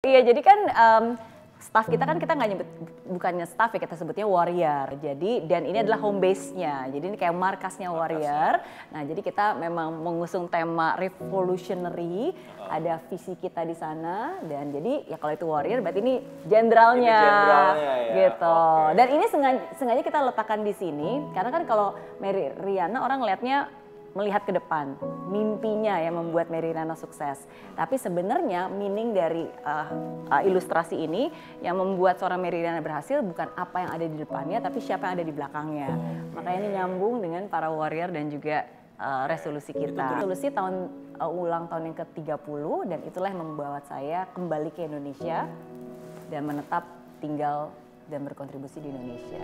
Iya, jadi kan staff kita kan kita nggak nyebut, bukannya staff ya, kita sebutnya warrior. Jadi dan ini adalah home base-nya. Jadi ini kayak markasnya warrior. Nah, jadi kita memang mengusung tema revolutionary. Ada visi kita di sana dan jadi ya kalau itu warrior berarti ini jenderalnya. Ya. Gitu. Okay. Dan ini sengaja kita letakkan di sini karena kan kalau Mary Riana orang lihatnya melihat ke depan, mimpinya yang membuat Mary Riana sukses. Tapi sebenarnya meaning dari ilustrasi ini yang membuat seorang Mary Riana berhasil bukan apa yang ada di depannya, tapi siapa yang ada di belakangnya. Makanya ini nyambung dengan para warrior dan juga resolusi kita. Resolusi ulang tahun yang ke-30 dan itulah yang membawa saya kembali ke Indonesia dan menetap tinggal dan berkontribusi di Indonesia.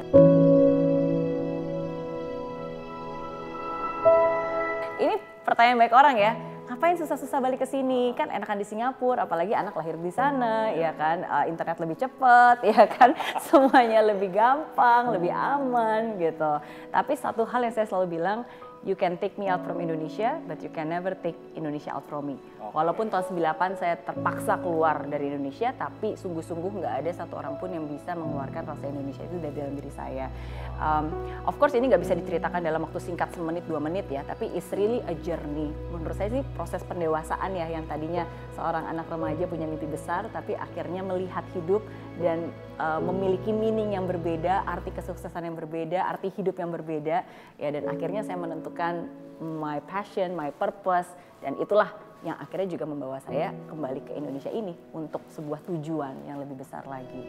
Ini pertanyaan baik orang ya, ngapain susah-susah balik ke sini? Kan enakan di Singapura, apalagi anak lahir di sana, ya kan, internet lebih cepat, ya kan, semuanya lebih gampang, lebih aman gitu. Tapi satu hal yang saya selalu bilang, you can take me out from Indonesia, but you can never take Indonesia out from me. Walaupun tahun 98 saya terpaksa keluar dari Indonesia, tapi sungguh-sungguh nggak ada satu orang pun yang bisa mengeluarkan rasa Indonesia itu dari dalam diri saya. Of course ini nggak bisa diceritakan dalam waktu singkat semenit 2 menit ya, tapi it's really a journey. Menurut saya sih proses pendewasaan ya, yang tadinya seorang anak remaja punya mimpi besar, tapi akhirnya melihat hidup dan memiliki meaning yang berbeda, arti kesuksesan yang berbeda, arti hidup yang berbeda, ya, dan akhirnya saya menentukan my passion, my purpose, dan itulah yang akhirnya juga membawa saya kembali ke Indonesia ini untuk sebuah tujuan yang lebih besar lagi.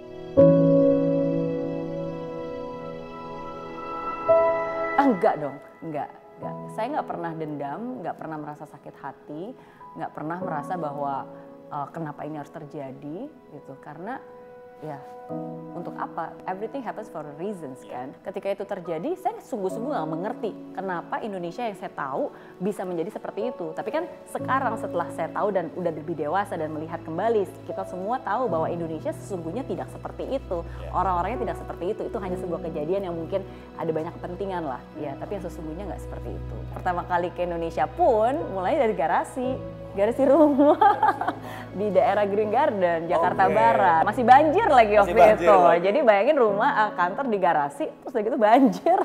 Enggak dong, enggak. Saya nggak pernah dendam, nggak pernah merasa sakit hati, nggak pernah merasa bahwa kenapa ini harus terjadi gitu, karena ya untuk apa? Everything happens for a reasons kan. Ketika itu terjadi, saya sungguh-sungguh nggak mengerti kenapa Indonesia yang saya tahu bisa menjadi seperti itu. Tapi kan sekarang setelah saya tahu dan udah lebih dewasa dan melihat kembali, kita semua tahu bahwa Indonesia sesungguhnya tidak seperti itu. Orang-orangnya tidak seperti itu. Itu hanya sebuah kejadian yang mungkin ada banyak kepentingan lah. Ya, tapi yang sesungguhnya nggak seperti itu. Pertama kali ke Indonesia pun mulai dari garasi rumah di daerah Green Garden, Jakarta Barat. Masih banjir lagi waktu itu. Jadi bayangin rumah, kantor di garasi, terus udah gitu banjir.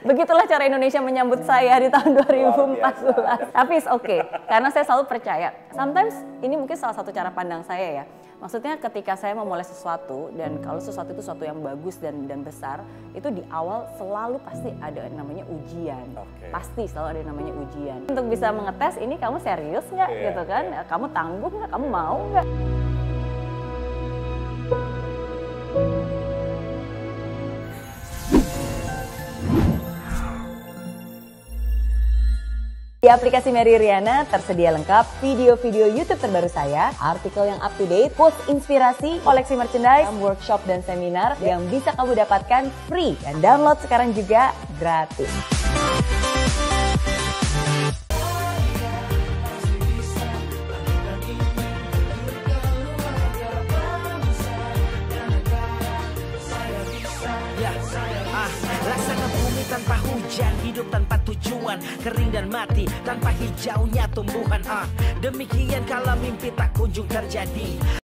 Begitulah cara Indonesia menyambut saya di tahun 2014. Tapi it's okay, karena saya selalu percaya. Sometimes ini mungkin salah satu cara pandang saya ya. Maksudnya ketika saya memulai sesuatu, dan kalau sesuatu itu sesuatu yang bagus dan besar, itu di awal selalu pasti ada namanya ujian. Pasti selalu ada namanya ujian. Untuk bisa mengetes ini kamu serius nggak gitu kan? Kamu tangguh nggak? Kamu mau nggak? Di aplikasi Mary Riana tersedia lengkap video-video YouTube terbaru saya, artikel yang up to date, post inspirasi, koleksi merchandise, workshop dan seminar yang bisa kamu dapatkan free dan download sekarang juga gratis. Laksana bumi tanpa hujan, hidup tanpa tujuan, kering dan mati tanpa hijaunya tumbuhan. Demikian kalau mimpi tak kunjung terjadi.